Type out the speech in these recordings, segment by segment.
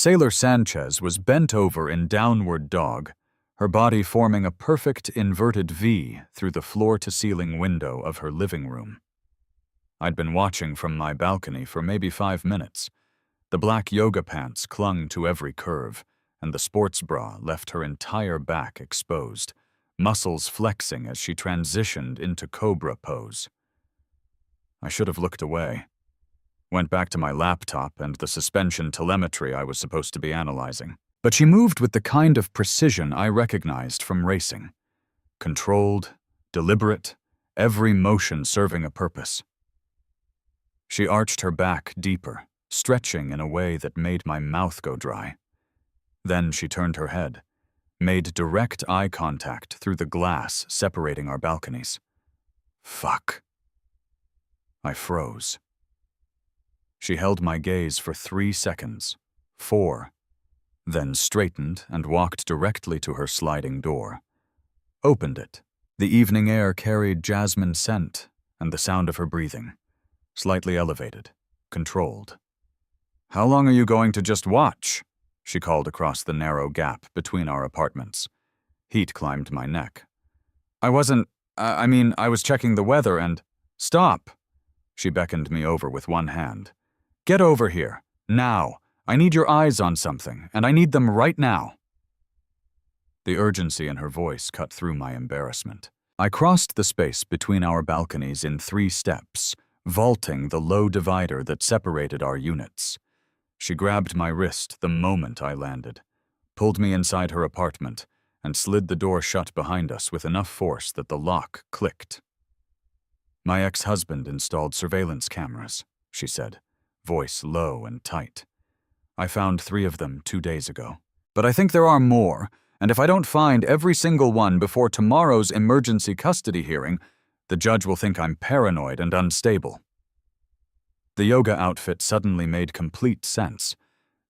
Sailor Sanchez was bent over in downward dog, her body forming a perfect inverted V through the floor-to-ceiling window of her living room. I'd been watching from my balcony for maybe 5 minutes. The black yoga pants clung to every curve, and the sports bra left her entire back exposed, muscles flexing as she transitioned into cobra pose. I should have looked away. Went back to my laptop and the suspension telemetry I was supposed to be analyzing. But she moved with the kind of precision I recognized from racing. Controlled, deliberate, every motion serving a purpose. She arched her back deeper, stretching in a way that made my mouth go dry. Then she turned her head, made direct eye contact through the glass separating our balconies. Fuck. I froze. She held my gaze for 3 seconds, 4, then straightened and walked directly to her sliding door. Opened it. The evening air carried jasmine scent and the sound of her breathing, slightly elevated, controlled. "How long are you going to just watch?" she called across the narrow gap between our apartments. Heat climbed my neck. I was checking the weather and— "Stop!" She beckoned me over with one hand. "Get over here, now. I need your eyes on something, and I need them right now." The urgency in her voice cut through my embarrassment. I crossed the space between our balconies in 3 steps, vaulting the low divider that separated our units. She grabbed my wrist the moment I landed, pulled me inside her apartment, and slid the door shut behind us with enough force that the lock clicked. "My ex-husband installed surveillance cameras," she said, voice low and tight. "I found 3 of them 2 days ago. But I think there are more, and if I don't find every single one before tomorrow's emergency custody hearing, the judge will think I'm paranoid and unstable." The yoga outfit suddenly made complete sense.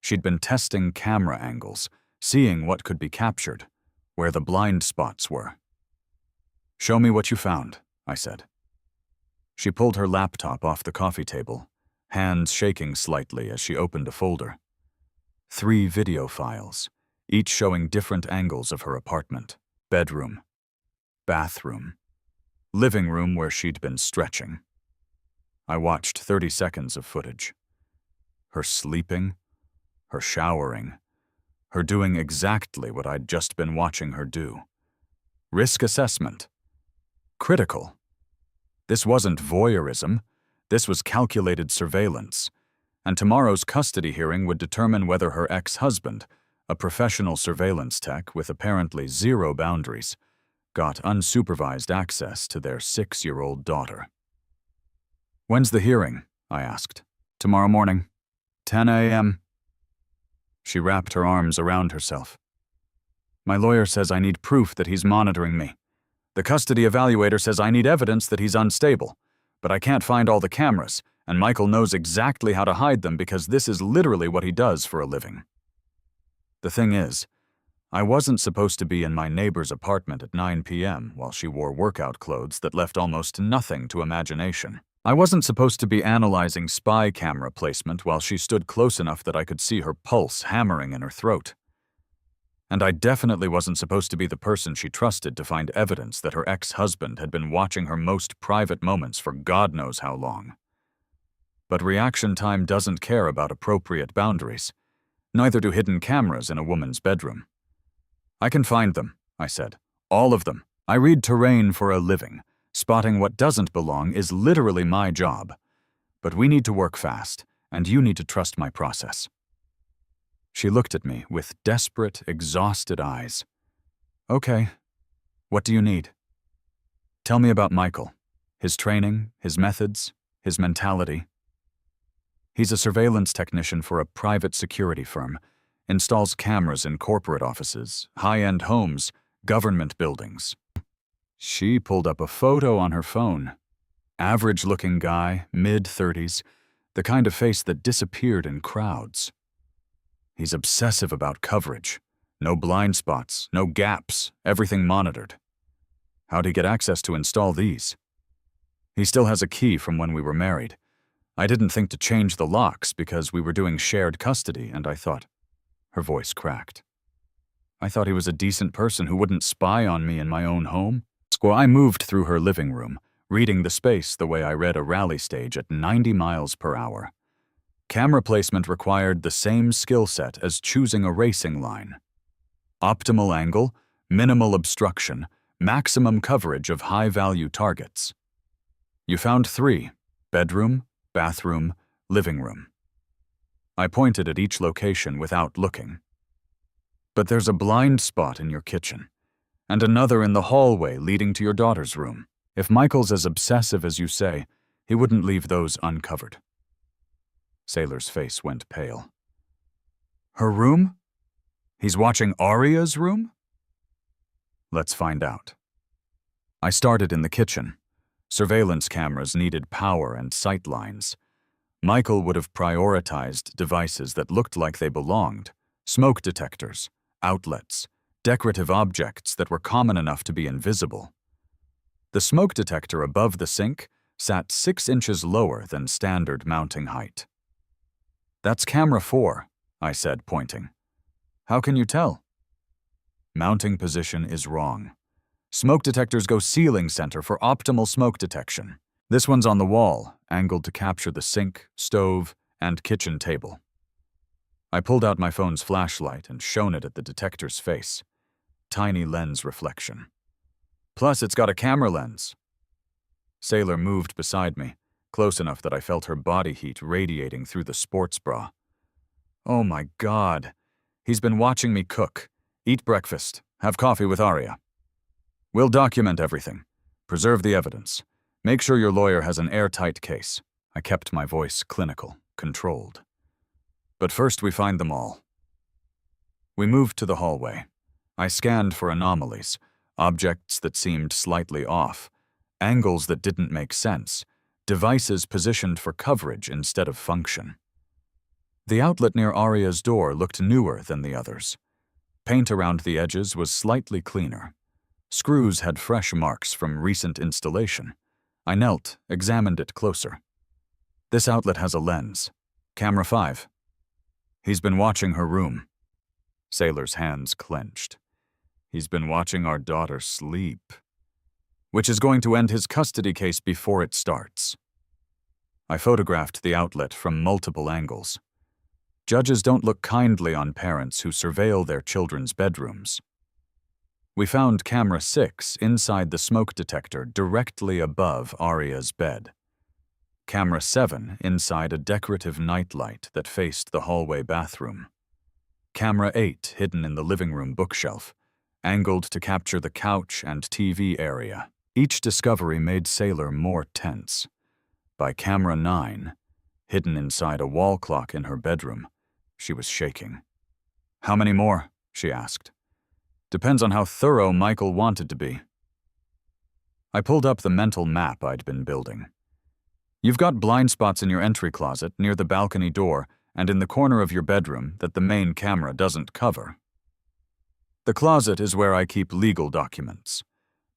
She'd been testing camera angles, seeing what could be captured, where the blind spots were. "Show me what you found," I said. She pulled her laptop off the coffee table, hands shaking slightly as she opened a folder. 3 video files, each showing different angles of her apartment. Bedroom, bathroom, living room where she'd been stretching. I watched 30 seconds of footage. Her sleeping, her showering, her doing exactly what I'd just been watching her do. Risk assessment. Critical. This wasn't voyeurism. This was calculated surveillance. And tomorrow's custody hearing would determine whether her ex-husband, a professional surveillance tech with apparently 0 boundaries, got unsupervised access to their 6-year-old daughter. "When's the hearing?" I asked. "Tomorrow morning, 10 a.m. She wrapped her arms around herself. "My lawyer says I need proof that he's monitoring me. The custody evaluator says I need evidence that he's unstable, but I can't find all the cameras, and Michael knows exactly how to hide them because this is literally what he does for a living. The thing is, I wasn't supposed to be in my neighbor's apartment at 9 p.m. while she wore workout clothes that left almost nothing to imagination. I wasn't supposed to be analyzing spy camera placement while she stood close enough that I could see her pulse hammering in her throat. And I definitely wasn't supposed to be the person she trusted to find evidence that her ex-husband had been watching her most private moments for God knows how long. But reaction time doesn't care about appropriate boundaries. Neither do hidden cameras in a woman's bedroom. "I can find them," I said. "All of them. I read terrain for a living. Spotting what doesn't belong is literally my job. But we need to work fast, and you need to trust my process." She looked at me with desperate, exhausted eyes. "Okay. What do you need?" "Tell me about Michael. His training, his methods, his mentality." "He's a surveillance technician for a private security firm. Installs cameras in corporate offices, high-end homes, government buildings." She pulled up a photo on her phone. Average-looking guy, mid-30s, the kind of face that disappeared in crowds. "He's obsessive about coverage. No blind spots, no gaps, everything monitored." "How'd he get access to install these?" "He still has a key from when we were married. I didn't think to change the locks because we were doing shared custody, and I thought, Her voice cracked. I thought he was a decent person who wouldn't spy on me in my own home. I moved through her living room, reading the space the way I read a rally stage at 90 miles per hour. Camera placement required the same skill set as choosing a racing line. Optimal angle, minimal obstruction, maximum coverage of high-value targets. You found 3: bedroom, bathroom, living room. I pointed at each location without looking. But there's a blind spot in your kitchen, and another in the hallway leading to your daughter's room. If Michael's as obsessive as you say, he wouldn't leave those uncovered. Sailor's face went pale. Her room? He's watching Aria's room? Let's find out. I started in the kitchen. Surveillance cameras needed power and sight lines. Michael would have prioritized devices that looked like they belonged: smoke detectors, outlets, decorative objects that were common enough to be invisible. The smoke detector above the sink sat 6 inches lower than standard mounting height. That's camera 4, I said, pointing. How can you tell? Mounting position is wrong. Smoke detectors go ceiling center for optimal smoke detection. This one's on the wall, angled to capture the sink, stove, and kitchen table. I pulled out my phone's flashlight and shone it at the detector's face. Tiny lens reflection. Plus, it's got a camera lens. Sailor moved beside me, close enough that I felt her body heat radiating through the sports bra. Oh my God. He's been watching me cook, eat breakfast, have coffee with Aria. We'll document everything. Preserve the evidence. Make sure your lawyer has an airtight case. I kept my voice clinical, controlled. But first we find them all. We moved to the hallway. I scanned for anomalies, objects that seemed slightly off, angles that didn't make sense, devices positioned for coverage instead of function. The outlet near Aria's door looked newer than the others. Paint around the edges was slightly cleaner. Screws had fresh marks from recent installation. I knelt, examined it closer. This outlet has a lens. Camera 5. He's been watching her room. Sailor's hands clenched. He's been watching our daughter sleep, which is going to end his custody case before it starts. I photographed the outlet from multiple angles. Judges don't look kindly on parents who surveil their children's bedrooms. We found camera 6 inside the smoke detector directly above Aria's bed. Camera 7 inside a decorative nightlight that faced the hallway bathroom. Camera 8 hidden in the living room bookshelf, angled to capture the couch and TV area. Each discovery made Sailor more tense. By camera 9, hidden inside a wall clock in her bedroom, she was shaking. How many more? She asked. Depends on how thorough Michael wanted to be. I pulled up the mental map I'd been building. You've got blind spots in your entry closet, near the balcony door, and in the corner of your bedroom that the main camera doesn't cover. The closet is where I keep legal documents.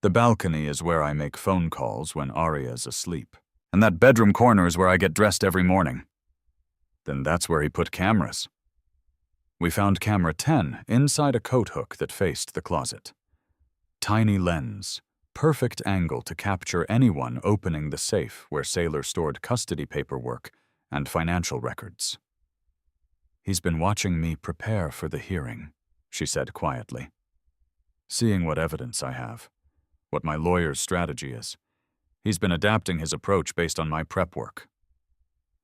The balcony is where I make phone calls when Aria's asleep. And that bedroom corner is where I get dressed every morning. Then that's where he put cameras. We found camera 10 inside a coat hook that faced the closet. Tiny lens, perfect angle to capture anyone opening the safe where Sailor stored custody paperwork and financial records. He's been watching me prepare for the hearing, she said quietly. Seeing what evidence I have, what my lawyer's strategy is. He's been adapting his approach based on my prep work.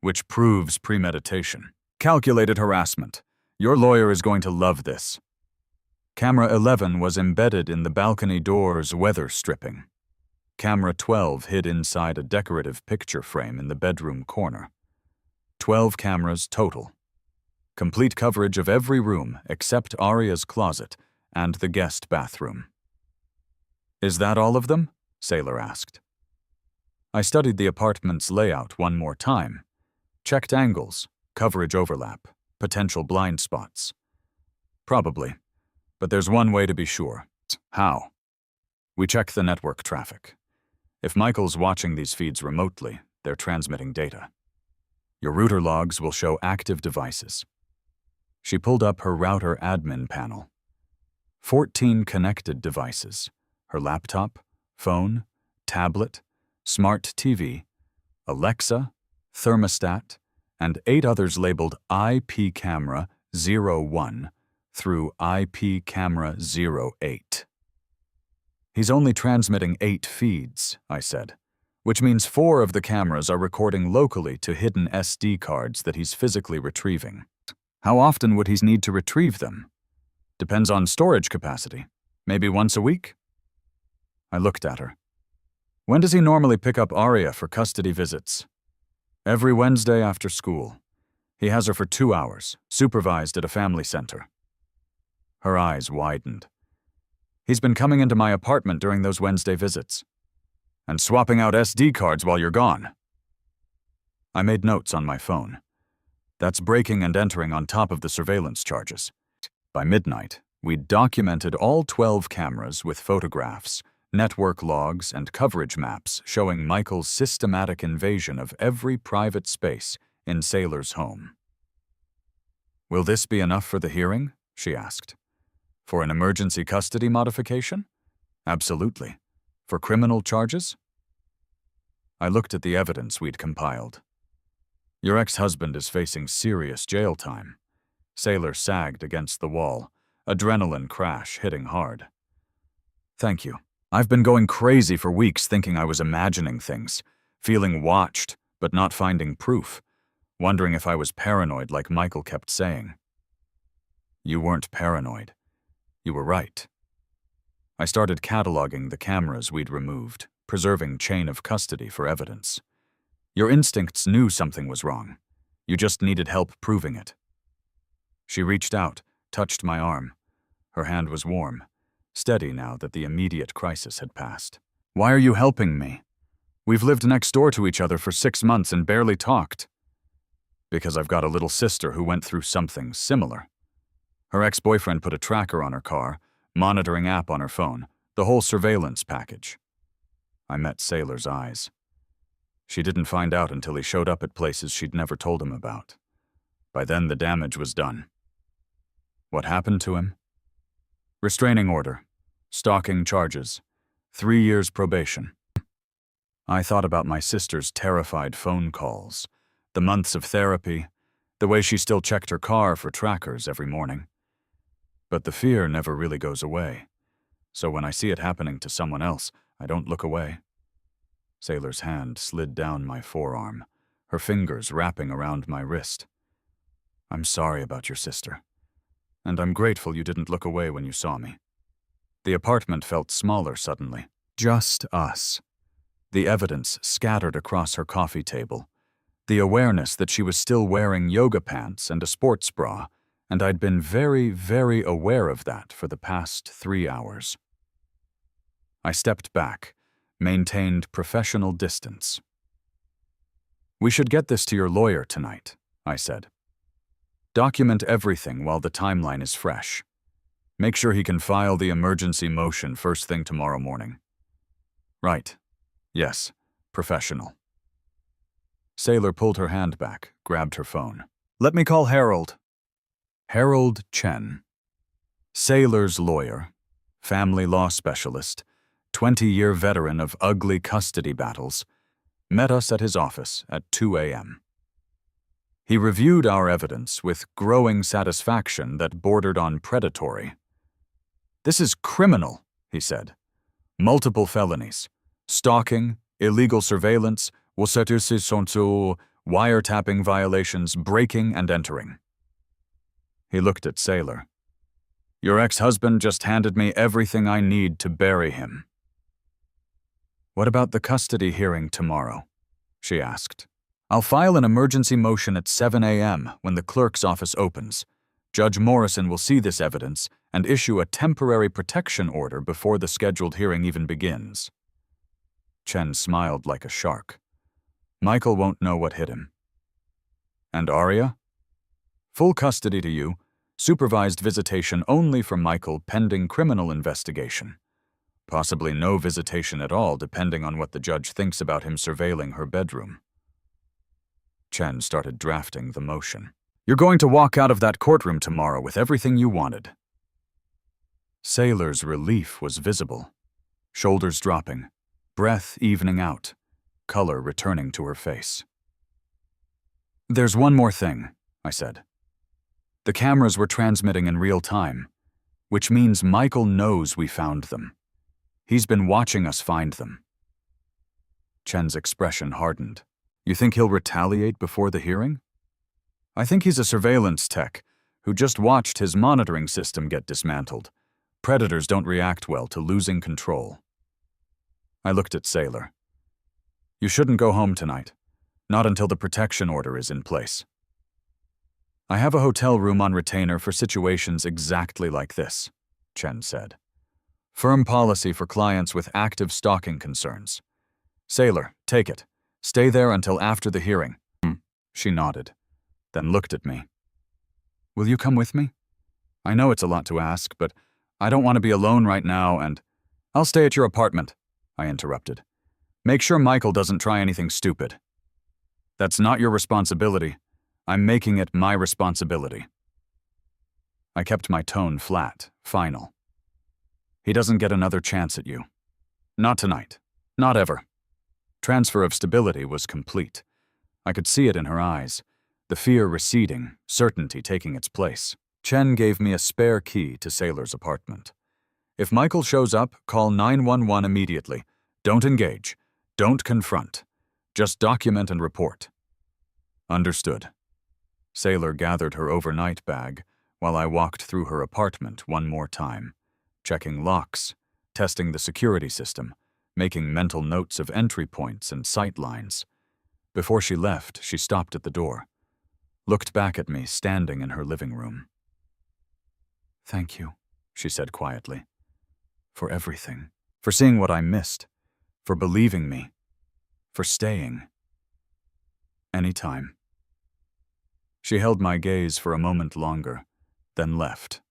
Which proves premeditation. Calculated harassment. Your lawyer is going to love this. Camera 11 was embedded in the balcony door's weather stripping. Camera 12 hid inside a decorative picture frame in the bedroom corner. 12 cameras total. Complete coverage of every room except Aria's closet and the guest bathroom. Is that all of them? Sailor asked. I studied the apartment's layout one more time. Checked angles, coverage overlap, potential blind spots. Probably, but there's one way to be sure. How? We check the network traffic. If Michael's watching these feeds remotely, they're transmitting data. Your router logs will show active devices. She pulled up her router admin panel. 14 connected devices: her laptop, phone, tablet, smart TV, Alexa, thermostat, and 8 others labeled IP camera 01 through IP camera 08. He's only transmitting 8 feeds, I said, which means 4 of the cameras are recording locally to hidden SD cards that he's physically retrieving. How often would he need to retrieve them? Depends on storage capacity. Maybe once a week? I looked at her. When does he normally pick up Aria for custody visits? Every Wednesday after school. He has her for 2 hours, supervised at a family center. Her eyes widened. He's been coming into my apartment during those Wednesday visits. And swapping out SD cards while you're gone. I made notes on my phone. That's breaking and entering on top of the surveillance charges. By midnight, we'd documented all 12 cameras with photographs, network logs, and coverage maps showing Michael's systematic invasion of every private space in Sailor's home. Will this be enough for the hearing? She asked. For an emergency custody modification? Absolutely. For criminal charges? I looked at the evidence we'd compiled. Your ex-husband is facing serious jail time. Sailor sagged against the wall, adrenaline crash hitting hard. Thank you. I've been going crazy for weeks thinking I was imagining things, feeling watched but not finding proof, wondering if I was paranoid like Michael kept saying. You weren't paranoid. You were right. I started cataloging the cameras we'd removed, preserving chain of custody for evidence. Your instincts knew something was wrong. You just needed help proving it. She reached out, touched my arm. Her hand was warm, steady now that the immediate crisis had passed. Why are you helping me? We've lived next door to each other for 6 months and barely talked. Because I've got a little sister who went through something similar. Her ex-boyfriend put a tracker on her car, monitoring app on her phone, the whole surveillance package. I met Sailor's eyes. She didn't find out until he showed up at places she'd never told him about. By then, the damage was done. What happened to him? Restraining order, stalking charges, 3 years probation. I thought about my sister's terrified phone calls, the months of therapy, the way she still checked her car for trackers every morning. But the fear never really goes away, so when I see it happening to someone else, I don't look away. Sailor's hand slid down my forearm, her fingers wrapping around my wrist. I'm sorry about your sister, and I'm grateful you didn't look away when you saw me. The apartment felt smaller suddenly. Just us. The evidence scattered across her coffee table. The awareness that she was still wearing yoga pants and a sports bra, and I'd been very, very aware of that for the past 3 hours. I stepped back, maintained professional distance. We should get this to your lawyer tonight, I said. Document everything while the timeline is fresh. Make sure he can file the emergency motion first thing tomorrow morning. Right. Yes. Professional. Sailor pulled her hand back, grabbed her phone. Let me call Harold. Harold Chen. Sailor's lawyer, family law specialist, 20-year veteran of ugly custody battles, met us at his office at 2 a.m. He reviewed our evidence with growing satisfaction that bordered on predatory. This is criminal, he said. Multiple felonies. Stalking, illegal surveillance, wiretapping violations, breaking and entering. He looked at Sailor. Your ex-husband just handed me everything I need to bury him. What about the custody hearing tomorrow? She asked. I'll file an emergency motion at 7 a.m. when the clerk's office opens. Judge Morrison will see this evidence and issue a temporary protection order before the scheduled hearing even begins. Chen smiled like a shark. Michael won't know what hit him. And Aria? Full custody to you, supervised visitation only for Michael pending criminal investigation. Possibly no visitation at all depending on what the judge thinks about him surveilling her bedroom. Chen started drafting the motion. You're going to walk out of that courtroom tomorrow with everything you wanted. Sailor's relief was visible, shoulders dropping, breath evening out, color returning to her face. There's one more thing, I said. The cameras were transmitting in real time, which means Michael knows we found them. He's been watching us find them. Chen's expression hardened. You think he'll retaliate before the hearing? I think he's a surveillance tech who just watched his monitoring system get dismantled. Predators don't react well to losing control. I looked at Sailor. You shouldn't go home tonight, not until the protection order is in place. I have a hotel room on retainer for situations exactly like this, Chen said. Firm policy for clients with active stalking concerns. Sailor, take it. Stay there until after the hearing. She nodded, then looked at me. Will you come with me? I know it's a lot to ask, but I don't want to be alone right now and… I'll stay at your apartment, I interrupted. Make sure Michael doesn't try anything stupid. That's not your responsibility. I'm making it my responsibility. I kept my tone flat, final. He doesn't get another chance at you. Not tonight. Not ever. Transfer of stability was complete. I could see it in her eyes, the fear receding, certainty taking its place. Chen gave me a spare key to Sailor's apartment. If Michael shows up, call 911 immediately. Don't engage. Don't confront. Just document and report. Understood. Sailor gathered her overnight bag while I walked through her apartment one more time, checking locks, testing the security system, making mental notes of entry points and sight lines. Before she left, she stopped at the door, looked back at me standing in her living room. Thank you, she said quietly, for everything, for seeing what I missed, for believing me, for staying. Anytime. She held my gaze for a moment longer, then left.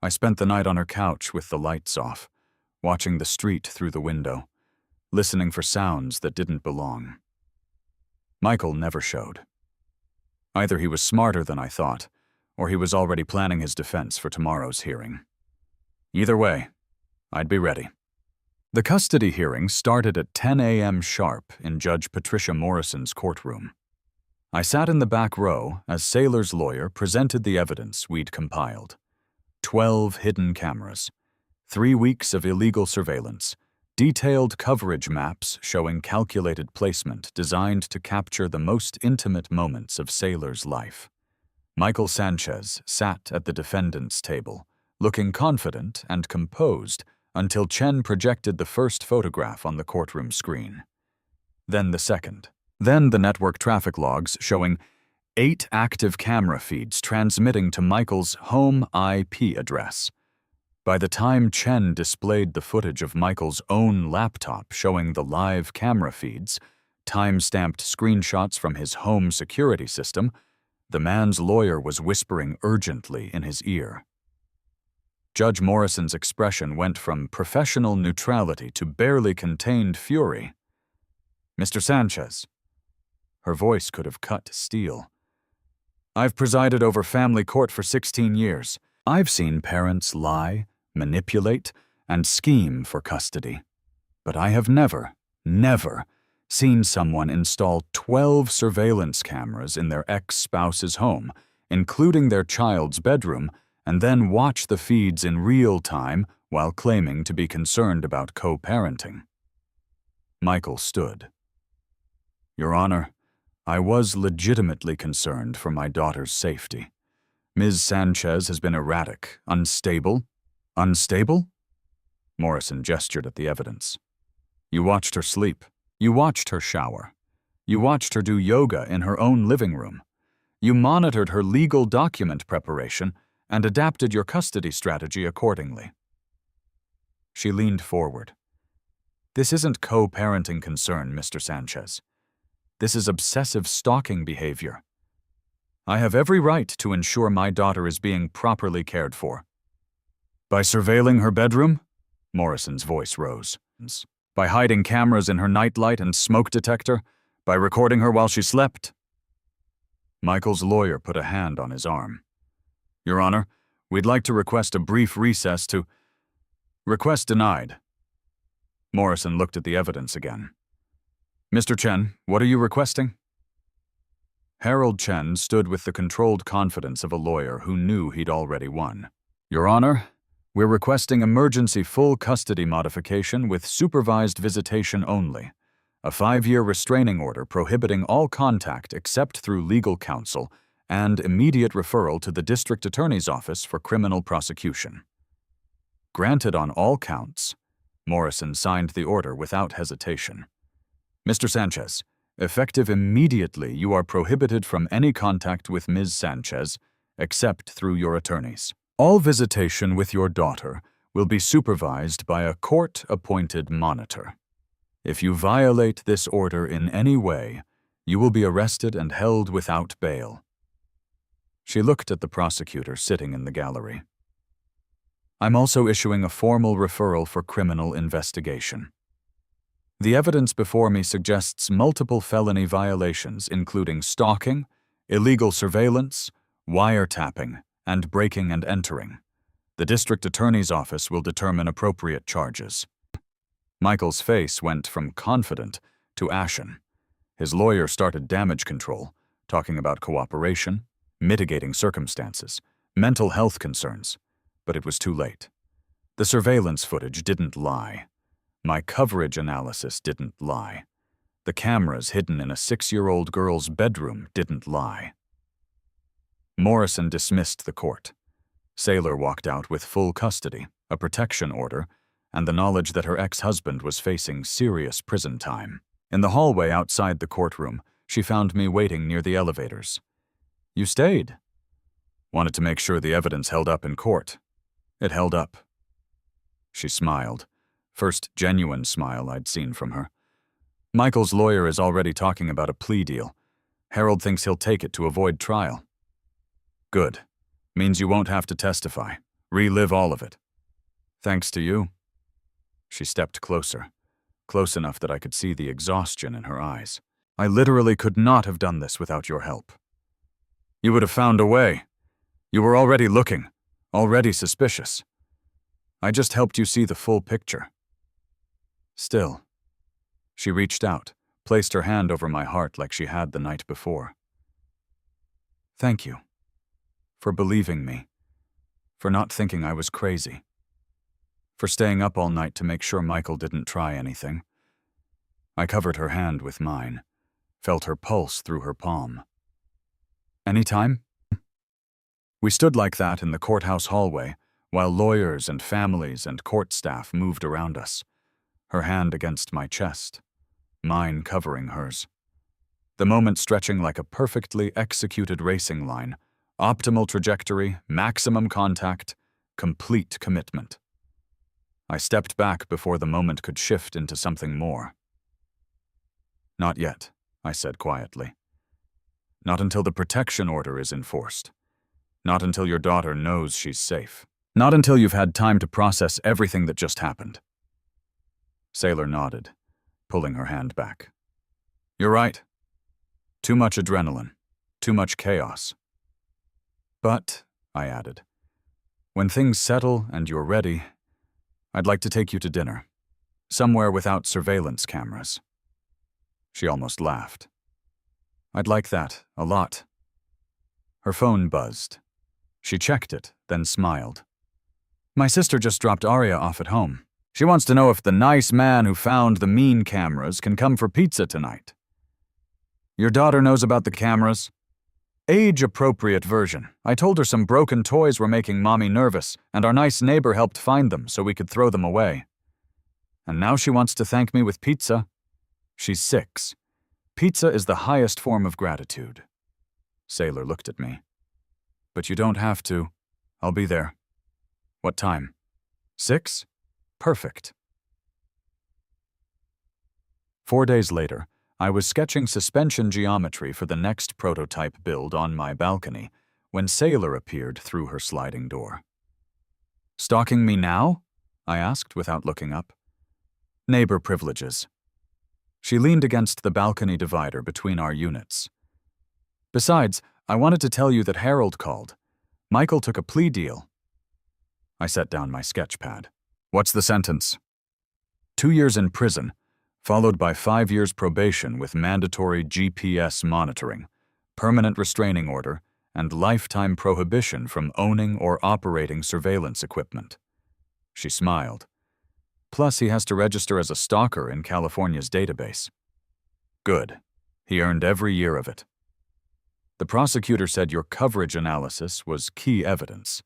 I spent the night on her couch with the lights off, watching the street through the window, listening for sounds that didn't belong. Michael never showed. Either he was smarter than I thought, or he was already planning his defense for tomorrow's hearing. Either way, I'd be ready. The custody hearing started at 10 a.m. sharp in Judge Patricia Morrison's courtroom. I sat in the back row as Sailor's lawyer presented the evidence we'd compiled. 12 hidden cameras, 3 weeks of illegal surveillance, detailed coverage maps showing calculated placement designed to capture the most intimate moments of Sailor's life. Michael Sanchez sat at the defendant's table, looking confident and composed until Chen projected the first photograph on the courtroom screen. Then the second. Then the network traffic logs showing 8 active camera feeds transmitting to Michael's home IP address. By the time Chen displayed the footage of Michael's own laptop showing the live camera feeds, time-stamped screenshots from his home security system, the man's lawyer was whispering urgently in his ear. Judge Morrison's expression went from professional neutrality to barely contained fury. Mr. Sanchez. Her voice could have cut steel. I've presided over family court for 16 years. I've seen parents lie, manipulate, and scheme for custody. But I have never seen someone install 12 surveillance cameras in their ex-spouse's home, including their child's bedroom, and then watch the feeds in real time while claiming to be concerned about co-parenting. Michael stood. Your Honor, I was legitimately concerned for my daughter's safety. Ms. Sanchez has been erratic, unstable. Unstable? Morrison gestured at the evidence. You watched her sleep. You watched her shower. You watched her do yoga in her own living room. You monitored her legal document preparation and adapted your custody strategy accordingly. She leaned forward. This isn't co-parenting concern, Mr. Sanchez. This is obsessive stalking behavior. I have every right to ensure my daughter is being properly cared for. By surveilling her bedroom? Morrison's voice rose. By hiding cameras in her nightlight and smoke detector? By recording her while she slept? Michael's lawyer put a hand on his arm. Your Honor, we'd like to request a brief recess to— Request denied. Morrison looked at the evidence again. Mr. Chen, what are you requesting? Harold Chen stood with the controlled confidence of a lawyer who knew he'd already won. Your Honor, we're requesting emergency full custody modification with supervised visitation only. A 5-year restraining order prohibiting all contact except through legal counsel and immediate referral to the district attorney's office for criminal prosecution. Granted on all counts, Morrison signed the order without hesitation. Mr. Sanchez, effective immediately, you are prohibited from any contact with Ms. Sanchez except through your attorneys. All visitation with your daughter will be supervised by a court-appointed monitor. If you violate this order in any way, you will be arrested and held without bail. She looked at the prosecutor sitting in the gallery. I'm also issuing a formal referral for criminal investigation. The evidence before me suggests multiple felony violations, including stalking, illegal surveillance, wiretapping, and breaking and entering. The district attorney's office will determine appropriate charges. Michael's face went from confident to ashen. His lawyer started damage control, talking about cooperation, mitigating circumstances, mental health concerns, but it was too late. The surveillance footage didn't lie. My coverage analysis didn't lie. The cameras hidden in a 6-year-old girl's bedroom didn't lie. Morrison dismissed the court. Saylor walked out with full custody, a protection order, and the knowledge that her ex-husband was facing serious prison time. In the hallway outside the courtroom, she found me waiting near the elevators. You stayed. Wanted to make sure the evidence held up in court. It held up. She smiled. First genuine smile I'd seen from her. Michael's lawyer is already talking about a plea deal. Harold thinks he'll take it to avoid trial. Good. Means you won't have to testify. Relive all of it. Thanks to you. She stepped closer, close enough that I could see the exhaustion in her eyes. I literally could not have done this without your help. You would have found a way. You were already looking, already suspicious. I just helped you see the full picture. Still. She reached out, placed her hand over my heart like she had the night before. Thank you. For believing me. For not thinking I was crazy. For staying up all night to make sure Michael didn't try anything. I covered her hand with mine, felt her pulse through her palm. Anytime? We stood like that in the courthouse hallway, while lawyers and families and court staff moved around us, her hand against my chest, mine covering hers. The moment stretching like a perfectly executed racing line, optimal trajectory, maximum contact, complete commitment. I stepped back before the moment could shift into something more. Not yet, I said quietly. Not until the protection order is enforced. Not until your daughter knows she's safe. Not until you've had time to process everything that just happened. Saylor nodded, pulling her hand back. You're right. Too much adrenaline. Too much chaos. But, I added, when things settle and you're ready, I'd like to take you to dinner. Somewhere without surveillance cameras. She almost laughed. I'd like that, a lot. Her phone buzzed. She checked it, then smiled. My sister just dropped Arya off at home. She wants to know if the nice man who found the mean cameras can come for pizza tonight. Your daughter knows about the cameras? Age-appropriate version. I told her some broken toys were making Mommy nervous, and our nice neighbor helped find them so we could throw them away. And now she wants to thank me with pizza. She's 6. Pizza is the highest form of gratitude. Saylor looked at me. But you don't have to. I'll be there. What time? 6? Perfect. 4 days later, I was sketching suspension geometry for the next prototype build on my balcony when Saylor appeared through her sliding door. Stalking me now? I asked without looking up. Neighbor privileges. She leaned against the balcony divider between our units. Besides, I wanted to tell you that Harold called. Michael took a plea deal. I set down my sketch pad. What's the sentence? 2 years in prison, followed by 5 years probation with mandatory GPS monitoring, permanent restraining order, and lifetime prohibition from owning or operating surveillance equipment. She smiled. Plus, he has to register as a stalker in California's database. Good. He earned every year of it. The prosecutor said your coverage analysis was key evidence,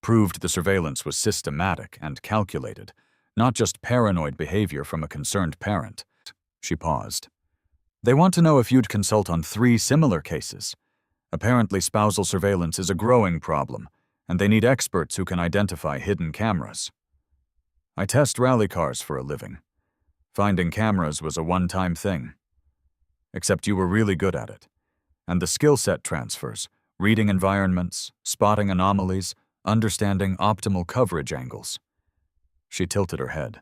proved the surveillance was systematic and calculated, not just paranoid behavior from a concerned parent. She paused. They want to know if you'd consult on 3 similar cases. Apparently, spousal surveillance is a growing problem, and they need experts who can identify hidden cameras. I test rally cars for a living. Finding cameras was a one-time thing. Except you were really good at it. And the skill set transfers, reading environments, spotting anomalies, understanding optimal coverage angles. She tilted her head.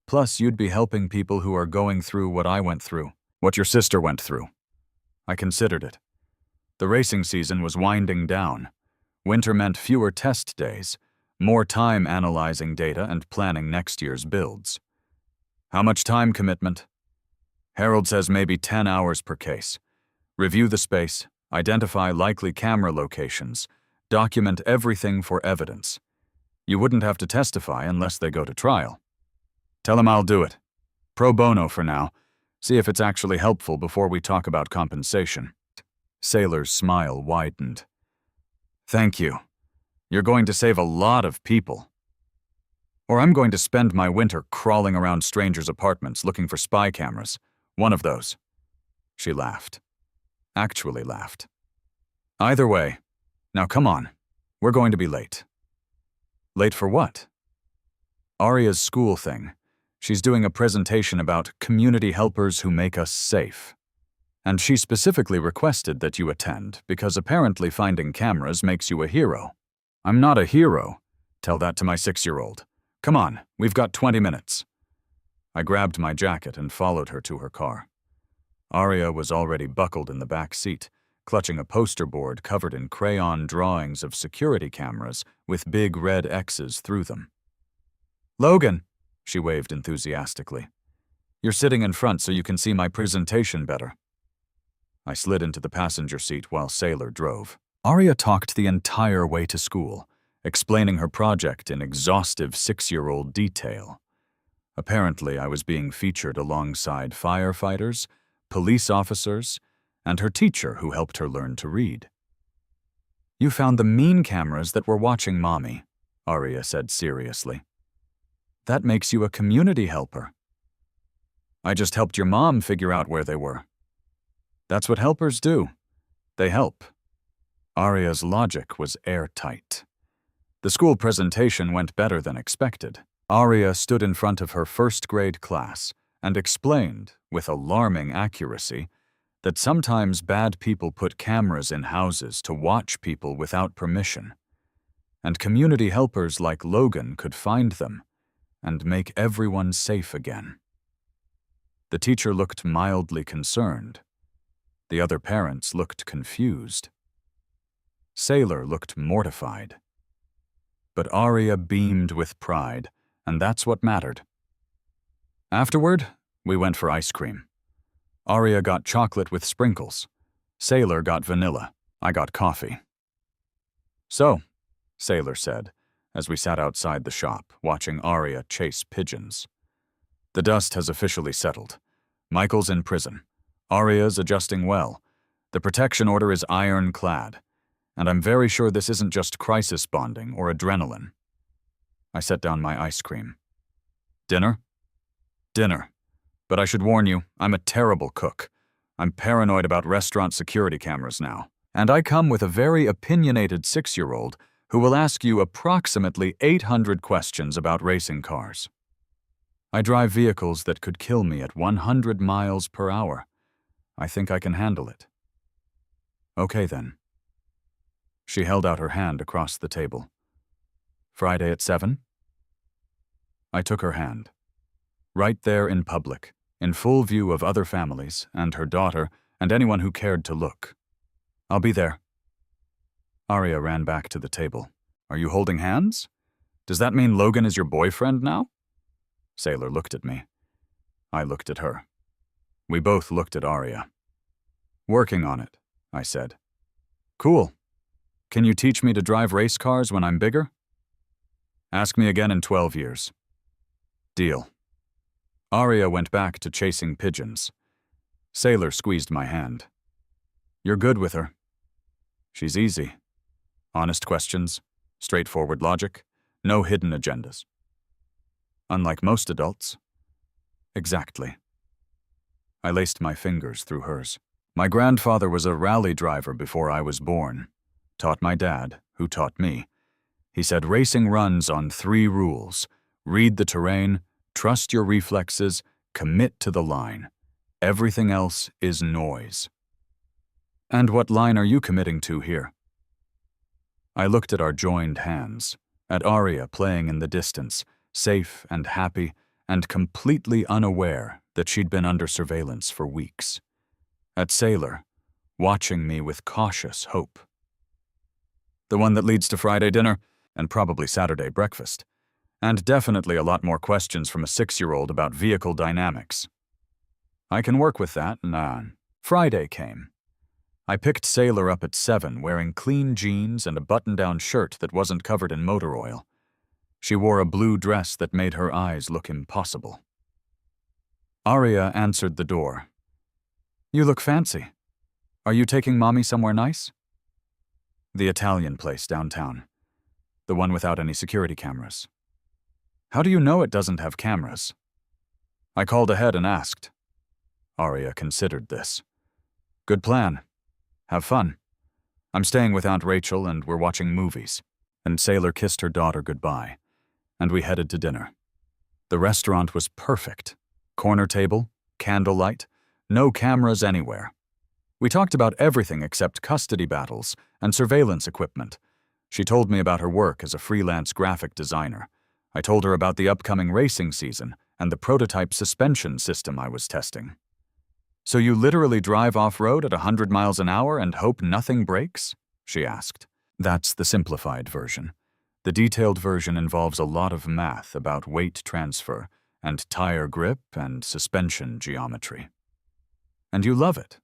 Plus, you'd be helping people who are going through what I went through, what your sister went through. I considered it. The racing season was winding down. Winter meant fewer test days, more time analyzing data and planning next year's builds. How much time commitment? Harold says maybe 10 hours per case. Review the space, identify likely camera locations, document everything for evidence. You wouldn't have to testify unless they go to trial. Tell him I'll do it. Pro bono for now. See if it's actually helpful before we talk about compensation. Sailor's smile widened. Thank you. You're going to save a lot of people. Or I'm going to spend my winter crawling around strangers' apartments looking for spy cameras. One of those. She laughed. Actually laughed. Either way. Now come on. We're going to be late. Late for what? Aria's school thing. She's doing a presentation about community helpers who make us safe. And she specifically requested that you attend because apparently finding cameras makes you a hero. I'm not a hero. Tell that to my 6-year-old. Come on, we've got 20 minutes. I grabbed my jacket and followed her to her car. Aria was already buckled in the back seat, clutching a poster board covered in crayon drawings of security cameras with big red X's through them. Logan, she waved enthusiastically. You're sitting in front so you can see my presentation better. I slid into the passenger seat while Sailor drove. Aria talked the entire way to school, explaining her project in exhaustive 6-year-old detail. Apparently, I was being featured alongside firefighters, police officers, and her teacher who helped her learn to read. You found the mean cameras that were watching Mommy, Aria said seriously. That makes you a community helper. I just helped your mom figure out where they were. That's what helpers do. They help. Aria's logic was airtight. The school presentation went better than expected. Aria stood in front of her first-grade class and explained, with alarming accuracy, that sometimes bad people put cameras in houses to watch people without permission, and community helpers like Logan could find them and make everyone safe again. The teacher looked mildly concerned. The other parents looked confused. Sailor looked mortified. But Aria beamed with pride, and that's what mattered. Afterward, we went for ice cream. Aria got chocolate with sprinkles. Sailor got vanilla. I got coffee. So, Sailor said, as we sat outside the shop, watching Aria chase pigeons. The dust has officially settled. Michael's in prison. Aria's adjusting well. The protection order is ironclad. And I'm very sure this isn't just crisis bonding or adrenaline. I set down my ice cream. Dinner? Dinner. But I should warn you, I'm a terrible cook. I'm paranoid about restaurant security cameras now. And I come with a very opinionated 6-year-old who will ask you approximately 800 questions about racing cars. I drive vehicles that could kill me at 100 miles per hour. I think I can handle it. Okay then. She held out her hand across the table. Friday at 7? I took her hand. Right there in public, in full view of other families and her daughter and anyone who cared to look. I'll be there. Arya ran back to the table. Are you holding hands? Does that mean Logan is your boyfriend now? Sailor looked at me. I looked at her. We both looked at Arya. Working on it, I said. Cool. Can you teach me to drive race cars when I'm bigger? Ask me again in 12 years. Deal. Arya went back to chasing pigeons. Sailor squeezed my hand. You're good with her. She's easy. Honest questions, straightforward logic, no hidden agendas. Unlike most adults. Exactly. I laced my fingers through hers. My grandfather was a rally driver before I was born. Taught my dad, who taught me. He said racing runs on 3 rules. Read the terrain, trust your reflexes, commit to the line. Everything else is noise. And what line are you committing to here? I looked at our joined hands, at Arya playing in the distance, safe and happy, and completely unaware that she'd been under surveillance for weeks. At Sailor, watching me with cautious hope. The one that leads to Friday dinner, and probably Saturday breakfast. And definitely a lot more questions from a 6-year-old about vehicle dynamics. I can work with that, and Friday came. I picked Sailor up at 7, wearing clean jeans and a button-down shirt that wasn't covered in motor oil. She wore a blue dress that made her eyes look impossible. Arya answered the door. You look fancy. Are you taking Mommy somewhere nice? The Italian place downtown. The one without any security cameras. How do you know it doesn't have cameras? I called ahead and asked. Arya considered this. Good plan. Have fun. I'm staying with Aunt Rachel and we're watching movies. And Sailor kissed her daughter goodbye. And we headed to dinner. The restaurant was perfect. Corner table, candlelight, no cameras anywhere. We talked about everything except custody battles and surveillance equipment. She told me about her work as a freelance graphic designer. I told her about the upcoming racing season and the prototype suspension system I was testing. So you literally drive off-road at 100 miles an hour and hope nothing breaks? She asked. That's the simplified version. The detailed version involves a lot of math about weight transfer and tire grip and suspension geometry. And you love it.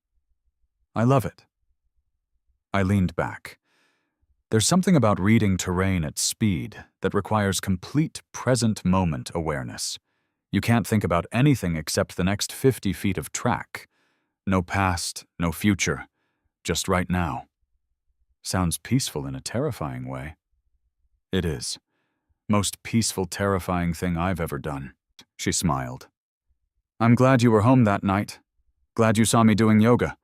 I love it. I leaned back. There's something about reading terrain at speed that requires complete present moment awareness. You can't think about anything except the next 50 feet of track. No past, no future, just right now. Sounds peaceful in a terrifying way. It is. Most peaceful, terrifying thing I've ever done. She smiled. I'm glad you were home that night. Glad you saw me doing yoga.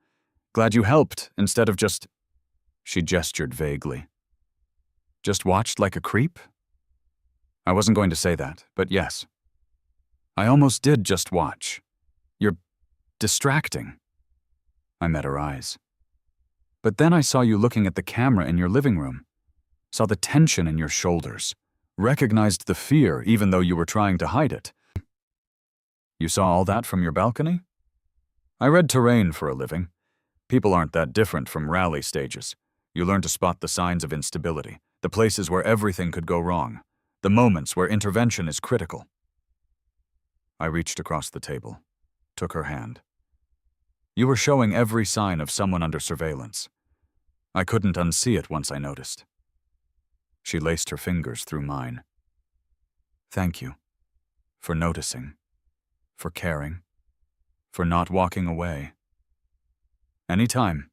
Glad you helped instead of just... She gestured vaguely. Just watched like a creep? I wasn't going to say that, but yes. I almost did just watch. You're distracting. I met her eyes. But then I saw you looking at the camera in your living room. Saw the tension in your shoulders. Recognized the fear even though you were trying to hide it. You saw all that from your balcony? I read terrain for a living. People aren't that different from rally stages. You learn to spot the signs of instability, the places where everything could go wrong, the moments where intervention is critical. I reached across the table, took her hand. You were showing every sign of someone under surveillance. I couldn't unsee it once I noticed. She laced her fingers through mine. Thank you. For noticing. For caring. For not walking away. Anytime.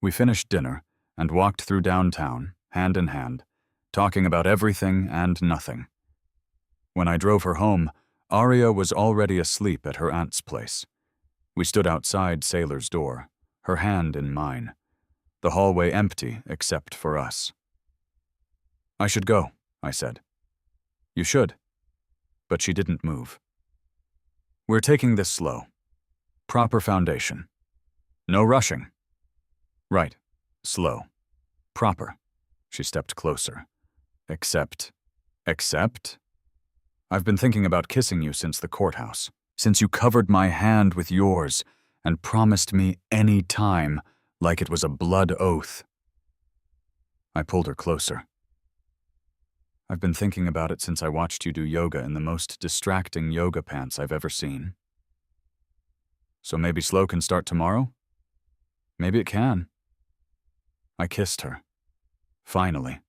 We finished dinner and walked through downtown, hand in hand, talking about everything and nothing. When I drove her home, Arya was already asleep at her aunt's place. We stood outside Sailor's door, her hand in mine, the hallway empty except for us. I should go, I said. You should. But she didn't move. We're taking this slow. Proper foundation. No rushing. Right. Slow. Proper. She stepped closer. Except... I've been thinking about kissing you since the courthouse. Since you covered my hand with yours and promised me any time like it was a blood oath. I pulled her closer. I've been thinking about it since I watched you do yoga in the most distracting yoga pants I've ever seen. So maybe slow can start tomorrow? Maybe it can. I kissed her. Finally.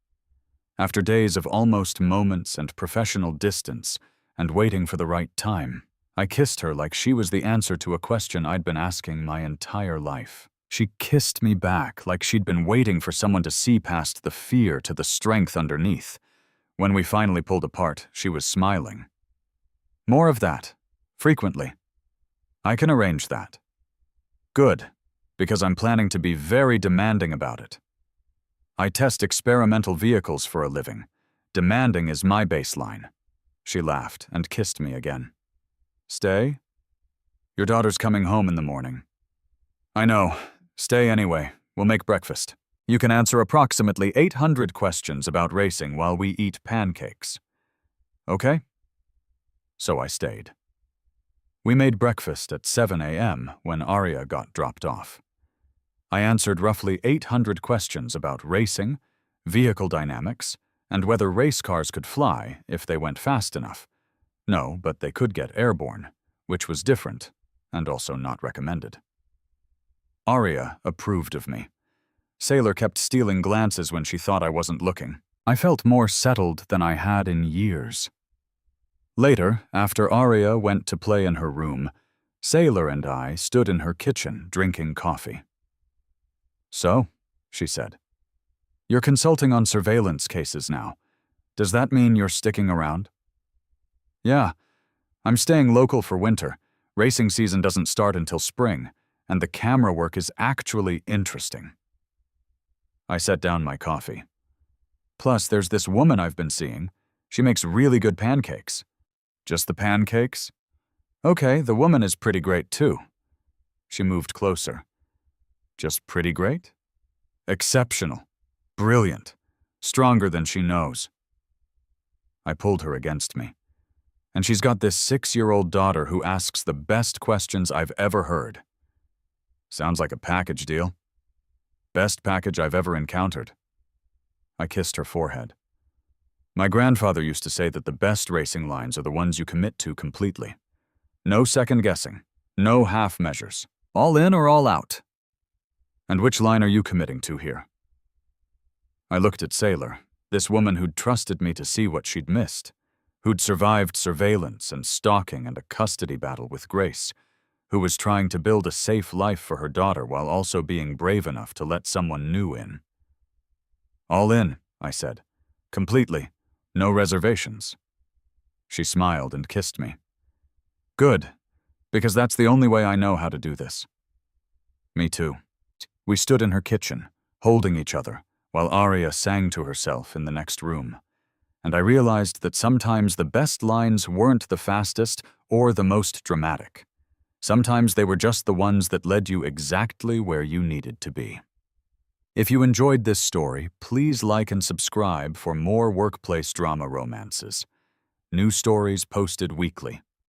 After days of almost moments and professional distance and waiting for the right time, I kissed her like she was the answer to a question I'd been asking my entire life. She kissed me back like she'd been waiting for someone to see past the fear to the strength underneath. When we finally pulled apart, she was smiling. More of that. Frequently. I can arrange that. Good, because I'm planning to be very demanding about it. I test experimental vehicles for a living. Demanding is my baseline. She laughed and kissed me again. Stay? Your daughter's coming home in the morning. I know. Stay anyway. We'll make breakfast. You can answer approximately 800 questions about racing while we eat pancakes. Okay? So I stayed. We made breakfast at 7 a.m. when Arya got dropped off. I answered roughly 800 questions about racing, vehicle dynamics, and whether race cars could fly if they went fast enough. No, but they could get airborne, which was different, and also not recommended. Arya approved of me. Sailor kept stealing glances when she thought I wasn't looking. I felt more settled than I had in years. Later, after Arya went to play in her room, Sailor and I stood in her kitchen drinking coffee. So, she said, you're consulting on surveillance cases now. Does that mean you're sticking around? Yeah, I'm staying local for winter. Racing season doesn't start until spring, and the camera work is actually interesting. I set down my coffee. Plus, there's this woman I've been seeing. She makes really good pancakes. Just the pancakes? Okay, the woman is pretty great too. She moved closer. Just pretty great? Exceptional. Brilliant. Stronger than she knows. I pulled her against me. And she's got this 6-year-old daughter who asks the best questions I've ever heard. Sounds like a package deal. Best package I've ever encountered. I kissed her forehead. My grandfather used to say that the best racing lines are the ones you commit to completely. No second guessing. No half measures. All in or all out. And which line are you committing to here? I looked at Sailor, this woman who'd trusted me to see what she'd missed, who'd survived surveillance and stalking and a custody battle with Grace, who was trying to build a safe life for her daughter while also being brave enough to let someone new in. All in, I said. Completely. No reservations. She smiled and kissed me. Good, because that's the only way I know how to do this. Me too. We stood in her kitchen, holding each other, while Arya sang to herself in the next room. And I realized that sometimes the best lines weren't the fastest or the most dramatic. Sometimes they were just the ones that led you exactly where you needed to be. If you enjoyed this story, please like and subscribe for more workplace drama romances. New stories posted weekly.